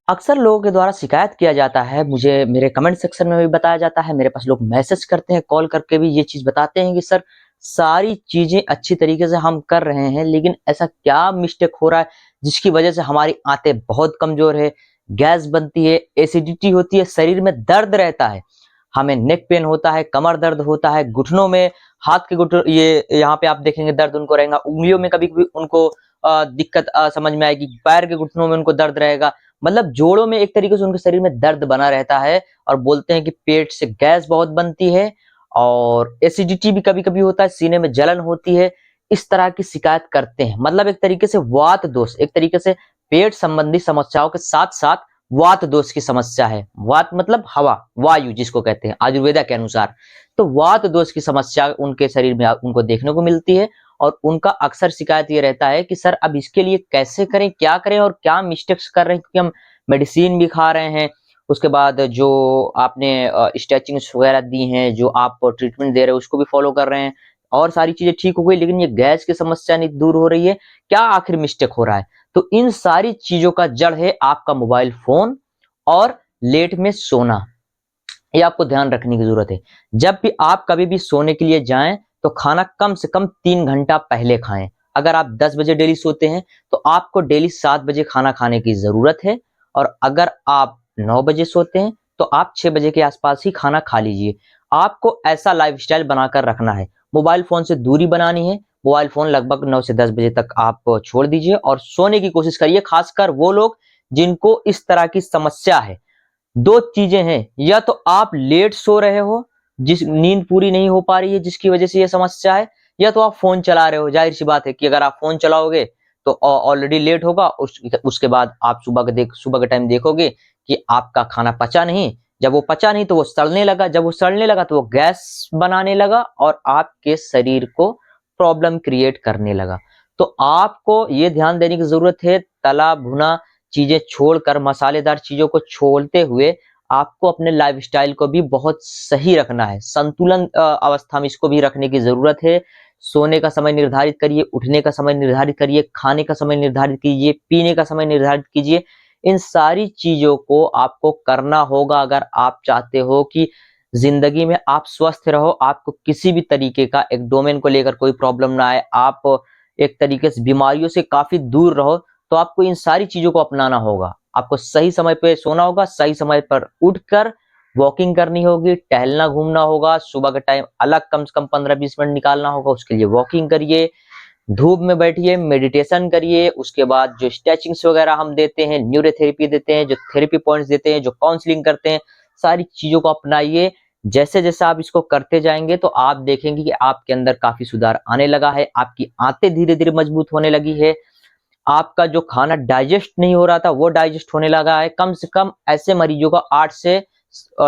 अक्सर लोगों के द्वारा शिकायत किया जाता है, मुझे मेरे कमेंट सेक्शन में भी बताया जाता है, मेरे पास लोग मैसेज करते हैं, कॉल करके भी ये चीज़ बताते हैं कि सर सारी चीज़ें अच्छी तरीके से हम कर रहे हैं, लेकिन ऐसा क्या मिस्टेक हो रहा है जिसकी वजह से हमारी आंतें बहुत कमज़ोर है, गैस बनती है, एसिडिटी होती है, शरीर में दर्द रहता है, हमें नेक पेन होता है, कमर दर्द होता है, घुटनों में हाथ के घुटनों ये यहाँ पे आप देखेंगे दर्द उनको रहेगा, उँगलियों में कभी-कभी उनको दिक्कत समझ में आएगी, पैर के घुटनों में उनको दर्द रहेगा। मतलब जोड़ों में एक तरीके से उनके शरीर में दर्द बना रहता है और बोलते हैं कि पेट से गैस बहुत बनती है और एसिडिटी भी कभी-कभी होता है, सीने में जलन होती है, इस तरह की शिकायत करते हैं। मतलब एक तरीके से वात दोष, एक तरीके से पेट संबंधी समस्याओं के साथ-साथ वात दोष की समस्या है। वात मतलब हवा, वायु जिसको कहते हैं आयुर्वेदा के अनुसार। तो वात दोष की समस्या उनके शरीर में उनको देखने को मिलती है और उनका अक्सर शिकायत ये रहता है कि सर अब इसके लिए कैसे करें, क्या करें और क्या मिस्टेक्स कर रहे हैं क्योंकि हम मेडिसिन भी खा रहे हैं। उसके बाद जो आपने स्ट्रेचिंग्स वगैरह दी हैं, जो आप ट्रीटमेंट दे रहे हो उसको भी फॉलो कर रहे हैं और सारी चीज़ें ठीक हो गई लेकिन ये गैस की समस्या नहीं दूर हो रही है। क्या आखिर मिस्टेक हो रहा है? तो इन सारी चीज़ों का जड़ है आपका मोबाइल फ़ोन और लेट में सोना। ये आपको ध्यान रखने की ज़रूरत है। जब भी आप कभी भी सोने के लिए जाएँ, तो खाना कम से कम 3 घंटा पहले खाएँ। अगर आप 10 बजे डेली सोते हैं, तो आपको डेली 7 बजे खाना खाने की ज़रूरत है और अगर आप 9 बजे सोते हैं, तो आप 6 बजे के आसपास ही खाना खा लीजिए। आपको ऐसा लाइफ़स्टाइल बनाकर रखना है। मोबाइल फ़ोन से दूरी बनानी है। मोबाइल फ़ोन लगभग 9 से 10 बजे तक आप छोड़ दीजिए और सोने की कोशिश करिए, खासकर वो लोग जिनको इस तरह की समस्या है। 2 चीज़ें हैं, या तो आप लेट सो रहे हो, जिस नींद पूरी नहीं हो पा रही है जिसकी वजह से ये समस्या है, या तो आप फ़ोन चला रहे हो। ज़ाहिर-सी बात है कि अगर आप फ़ोन चलाओगे तो ऑलरेडी लेट होगा, उसके बाद आप सुबह के टाइम देखोगे कि आपका खाना पचा नहीं, जब वो पचा नहीं तो वो सड़ने लगा, जब वो सड़ने लगा तो वो गैस बनाने लगा और आपके शरीर को प्रॉब्लम क्रिएट करने लगा। तो आपको ये ध्यान देने की ज़रूरत है, तला-भुना चीज़ें छोड़कर, मसालेदार चीज़ों को छोड़ते हुए आपको अपने लाइफ़स्टाइल को भी बहुत सही रखना है। संतुलन अवस्था में इसको भी रखने की ज़रूरत है। सोने का समय निर्धारित करिए, उठने का समय निर्धारित करिए, खाने का समय निर्धारित कीजिए, पीने का समय निर्धारित कीजिए। इन सारी चीज़ों को आपको करना होगा अगर आप चाहते हो कि ज़िंदगी में आप स्वस्थ रहो, आपको किसी भी तरीके का एक डोमेन को लेकर कोई प्रॉब्लम ना आए, आप एक तरीके से बीमारियों से काफ़ी दूर रहो, तो आपको इन सारी चीज़ों को अपनाना होगा। आपको सही समय पे सोना होगा, सही समय पर उठकर वॉकिंग करनी होगी, टहलना घूमना होगा, सुबह के टाइम अलग कम से कम 15-20 मिनट निकालना होगा, उसके लिए वॉकिंग करिए, धूप में बैठिए, मेडिटेशन करिए, उसके बाद जो स्ट्रेचिंग्स वगैरह हम देते हैं, न्यूरोथेरेपी देते हैं, जो थेरेपी पॉइंट्स देते हैं, जो काउंसलिंग करते हैं, सारी चीज़ों को अपनाइए। जैसे-जैसे आप इसको करते जाएँगे तो आप देखेंगे कि आपके अंदर काफ़ी सुधार आने लगा है, आपकी आंतें धीरे-धीरे मजबूत होने लगी है। आपका जो खाना डाइजेस्ट नहीं हो रहा था वो डाइजेस्ट होने लगा है। कम से कम ऐसे मरीजों को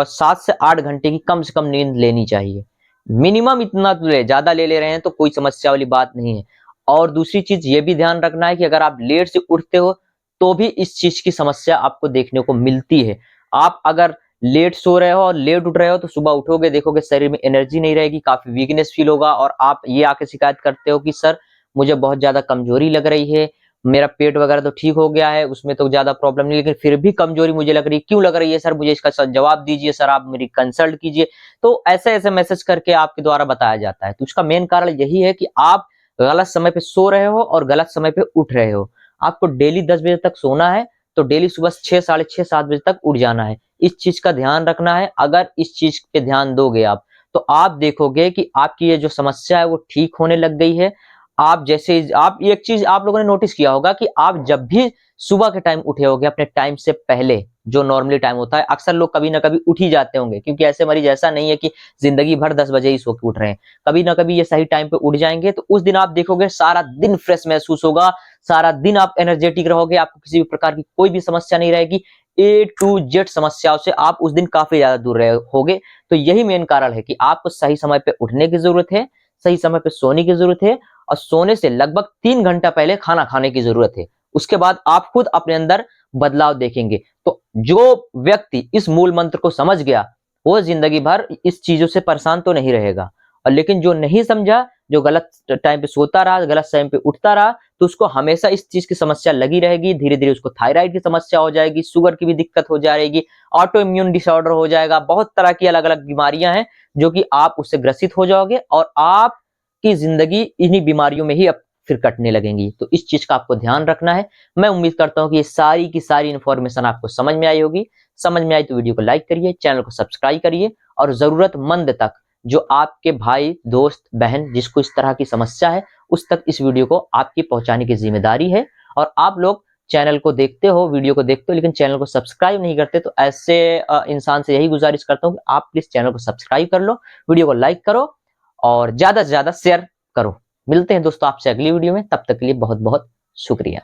7 से 8 घंटे की कम से कम नींद लेनी चाहिए। मिनिमम इतना तो ज़्यादा ले रहे हैं तो कोई समस्या वाली बात नहीं है। और दूसरी चीज़ ये भी ध्यान रखना है कि अगर आप लेट से उठते हो तो भी इस चीज़ की समस्या आपको देखने को मिलती है। आप अगर लेट सो रहे हो और लेट उठ रहे हो तो सुबह उठोगे देखोगे शरीर में एनर्जी नहीं रहेगी, काफ़ी वीकनेस फील होगा और आप ये आके शिकायत करते हो कि सर मुझे बहुत ज़्यादा कमज़ोरी लग रही है, मेरा पेट वगैरह तो ठीक हो गया है, उसमें तो ज़्यादा प्रॉब्लम नहीं, लेकिन फिर भी कमज़ोरी मुझे लग रही है, क्यों लग रही है सर? मुझे इसका जवाब दीजिए सर, आप मेरी कंसल्ट कीजिए। तो ऐसे-ऐसे मैसेज करके आपके द्वारा बताया जाता है। तो इसका मेन कारण यही है कि आप गलत समय पे सो रहे हो और गलत समय पे उठ रहे हो। आपको डेली 10 बजे तक सोना है, तो डेली सुबह 6, साढ़े 6, 7 बजे तक उठ जाना है। इस चीज़ का ध्यान रखना है। अगर इस चीज़ पे ध्यान दोगे आप, तो आप देखोगे कि आपकी ये जो समस्या है वो ठीक होने लग गई है। आप जैसे आप एक चीज़ आप लोगों ने नोटिस किया होगा कि आप जब भी सुबह के टाइम उठे होगे अपने टाइम से पहले, जो नॉर्मली टाइम होता है, अक्सर लोग कभी ना कभी उठ ही जाते होंगे क्योंकि ऐसे मरीज ऐसा नहीं है कि ज़िंदगी भर 10 बजे ही सो के उठ रहे हैं। कभी ना कभी ये सही टाइम पे उठ जाएँगे तो उस दिन आप देखोगे सारा दिन फ्रेश महसूस होगा, सारा दिन आप एनर्जेटिक रहोगे, आपको किसी भी प्रकार की कोई भी समस्या नहीं रहेगी। ए टू जेड समस्याओं से आप उस दिन काफ़ी ज़्यादा दूर रहे होगे। तो यही मेन कारण है कि आपको सही समय पे उठने की ज़रूरत है, सही समय पे सोने की ज़रूरत है और सोने से लगभग 3 घंटा पहले खाना खाने की ज़रूरत है। उसके बाद आप खुद अपने अंदर बदलाव देखेंगे। तो जो व्यक्ति इस मूल मंत्र को समझ गया, वो ज़िंदगी भर इस चीज़ों से परेशान तो नहीं रहेगा और लेकिन जो नहीं समझा, जो गलत टाइम पे सोता रहा, गलत टाइम पे उठता रहा, तो उसको हमेशा इस चीज की समस्या लगी रहेगी। धीरे धीरे उसको थायराइड की समस्या हो जाएगी, शुगर की भी दिक्कत हो जाएगी, ऑटो इम्यून डिसऑर्डर हो जाएगा, बहुत तरह की अलग अलग बीमारियां हैं जो कि आप उससे ग्रसित हो जाओगे और आपकी जिंदगी इन्हीं बीमारियों में ही अब फिर कटने लगेंगी। तो इस चीज का आपको ध्यान रखना है। मैं उम्मीद करता हूं कि ये सारी की सारी इंफॉर्मेशन आपको समझ में आई होगी। समझ में आई तो वीडियो को लाइक करिए, चैनल को सब्सक्राइब करिए और जरूरतमंद तक, जो आपके भाई, दोस्त, बहन जिसको इस तरह की समस्या है, उस तक इस वीडियो को आपकी पहुंचाने की जिम्मेदारी है। और आप लोग चैनल को देखते हो, वीडियो को देखते हो, लेकिन चैनल को सब्सक्राइब नहीं करते, तो ऐसे इंसान से यही गुजारिश करता हूं कि आप प्लीज चैनल को सब्सक्राइब कर लो, वीडियो को लाइक करो और ज्यादा से ज्यादा शेयर करो। मिलते हैं दोस्तों आपसे अगली वीडियो में, तब तक के लिए बहुत बहुत शुक्रिया।